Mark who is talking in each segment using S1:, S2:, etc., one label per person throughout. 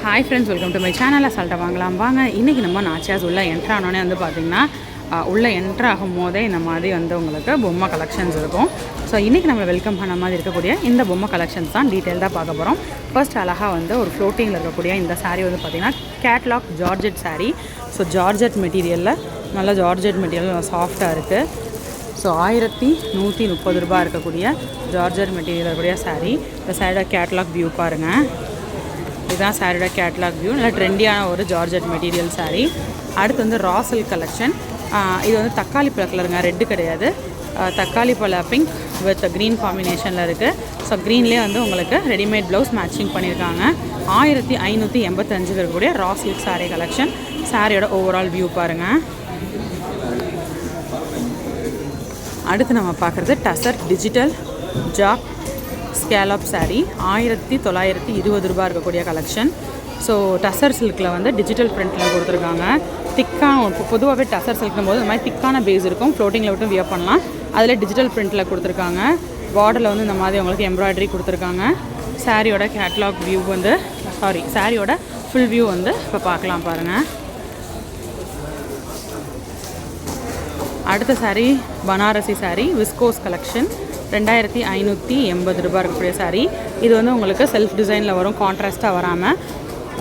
S1: Hi friends, welcome to my channel. அசால்ட்டாக வாங்கலாம் வாங்க. இன்றைக்கி நம்ம நாச்சியாஸ் உள்ளே என்ட்ரானோடனே வந்து பார்த்திங்கன்னா உள்ளே என்ட்ரு ஆகும் போதே இந்த மாதிரி வந்து உங்களுக்கு பொம்மை கலெக்ஷன்ஸ் இருக்கும். ஸோ இன்றைக்கி நம்ம வெல்கம் பண்ண மாதிரி இருக்கக்கூடிய இந்த பொம்மை கலெக்ஷன்ஸ் தான் டீட்டெயில்டாக பார்க்க போகிறோம். ஃபர்ஸ்ட் அழகாக வந்து ஒரு ஃப்ளோட்டிங்கில் இருக்கக்கூடிய இந்த சாரீ வந்து பார்த்திங்கன்னா catalogue georgette sari. So georgette மெட்டீரியலில் நல்ல ஜார்ஜெட் மெட்டீரியல் சாஃப்டாக இருக்குது. ஸோ 1130 ரூபா இருக்கக்கூடிய ஜார்ஜெட் மெட்டீரியல் இருக்கக்கூடிய சாரீ. இந்த சாரியோட கேட்லாக் வியூ பாருங்கள். இதுதான் சாரியோட கேட்லாக் வியூ. நல்லா ட்ரெண்டியான ஒரு ஜார்ஜெட் மெட்டீரியல் சாரீ. அடுத்து வந்து ராசல் கலெக்ஷன். இது வந்து தக்காளி பழ கலருங்க, ரெட்டு கிடையாது. தக்காளி பழ பிங்க் வித் க்ரீன் காம்பினேஷனில் இருக்குது. ஸோ க்ரீன்லேயே வந்து உங்களுக்கு ரெடிமேட் ப்ளவுஸ் மேட்சிங் பண்ணியிருக்காங்க. 1585 இருக்கக்கூடிய ரா சில்க் சாரீ கலெக்ஷன். சாரியோட ஓவரால் வியூ பாருங்கள். அடுத்து நம்ம பார்க்குறது tussar digital job scallop sari. 1920 ரூபா இருக்கக்கூடிய கலெக்ஷன். ஸோ டசர் சில்கில் வந்து டிஜிட்டல் பிரிண்டில் கொடுத்துருக்காங்க. திக்கான இப்போ பொதுவாகவே டசர் சில்க்னும் போது இந்த மாதிரி திக்கான பேஸ் இருக்கும். ஃப்ளோட்டிங்கில் விட்டு வியர் பண்ணலாம். அதில் டிஜிட்டல் பிரிண்டில் கொடுத்துருக்காங்க. பார்டரில் வந்து இந்த மாதிரி உங்களுக்கு எம்ப்ராய்டரி கொடுத்துருக்காங்க. சாரியோட கேட்லாக் வியூ வந்து சாரியோட ஃபுல் வியூ வந்து இப்போ பார்க்கலாம் பாருங்கள். அடுத்த சாரீ பனாரசி சாரீ விஸ்கோஸ் கலெக்ஷன். 2580 ரூபா இருக்கக்கூடிய சாரீ. இது வந்து உங்களுக்கு செல்ஃப் டிசைனில் வரும், கான்ட்ராஸ்ட்டாக வராமல்.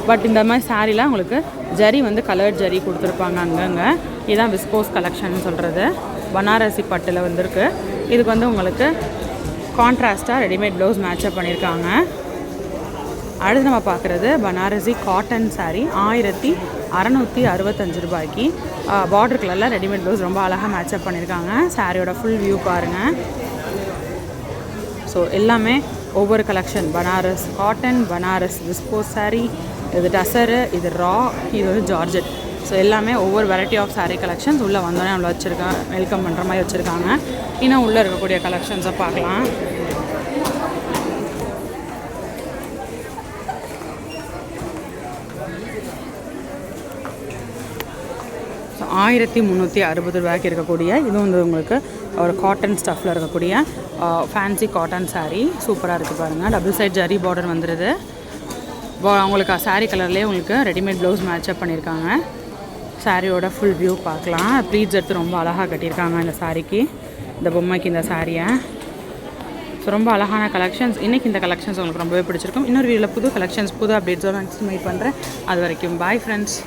S1: பட் இந்த மாதிரி சாரீலாம் உங்களுக்கு ஜரி வந்து கலர்ட் ஜரி கொடுத்துருப்பாங்க அங்கங்கே. இதுதான் விஸ்கோஸ் கலெக்ஷன் சொல்கிறது. பனாரசி பட்டில் வந்துருக்கு. இதுக்கு வந்து உங்களுக்கு கான்ட்ராஸ்ட்டாக ரெடிமேட் ப்ளவுஸ் மேட்சப் பண்ணியிருக்காங்க. அடுத்து நம்ம பார்க்குறது பனாரசி காட்டன் சாரீ. 1665 ரூபாய்க்கு பார்டர் கலரில் ரெடிமேட் ப்ளவுஸ் ரொம்ப அழகாக மேட்சப் பண்ணியிருக்காங்க. சாரியோட ஃபுல் வியூ பாருங்கள். ஸோ எல்லாமே ஒவ்வொரு collection. Banaras cotton, Banaras viscose sari, இது டசரு, இது ரா, இது வந்து ஜார்ஜெட். ஸோ எல்லாமே ஒவ்வொரு வெரைட்டி ஆஃப் சாரீ கலெக்ஷன்ஸ் உள்ளே வந்தோடனே நம்மளை வச்சுருக்காங்க, வெல்கம் பண்ணுற மாதிரி வச்சுருக்காங்க. இன்னும் உள்ளே இருக்கக்கூடிய கலெக்ஷன்ஸை பார்க்கலாம். ஸோ 1360 ரூபாய்க்கு இருக்கக்கூடிய இது வந்து உங்களுக்கு ஒரு காட்டன் ஸ்டஃப்பில் இருக்கக்கூடிய ஃபேன்சி காட்டன் சாரீ. சூப்பராக இருக்குது பாருங்கள். டபுள் சைட் ஜரி பார்டர் வந்துடுது. உங்களுக்கு சாரீ கலர்லேயே உங்களுக்கு ரெடிமேட் ப்ளவுஸ் மேட்சப் பண்ணியிருக்காங்க. சாரியோட ஃபுல் வியூ பார்க்கலாம். ப்ளீட்ஸ் எடுத்து ரொம்ப அழகாக கட்டியிருக்காங்க இந்த சாரீக்கு, இந்த பொம்மைக்கு இந்த சாரியை. ஸோ ரொம்ப அழகான கலெக்ஷன்ஸ். இன்றைக்கி இந்த கலெக்ஷன்ஸ் உங்களுக்கு ரொம்பவே பிடிச்சிருக்கும். இன்னொரு வீடியோவில் புது கலெக்ஷன்ஸ் புது அப்டேட்ஸோடு நெக்ஸ்ட் மீட் பண்ணுறேன். அது வரைக்கும் பாய் ஃப்ரெண்ட்ஸ்.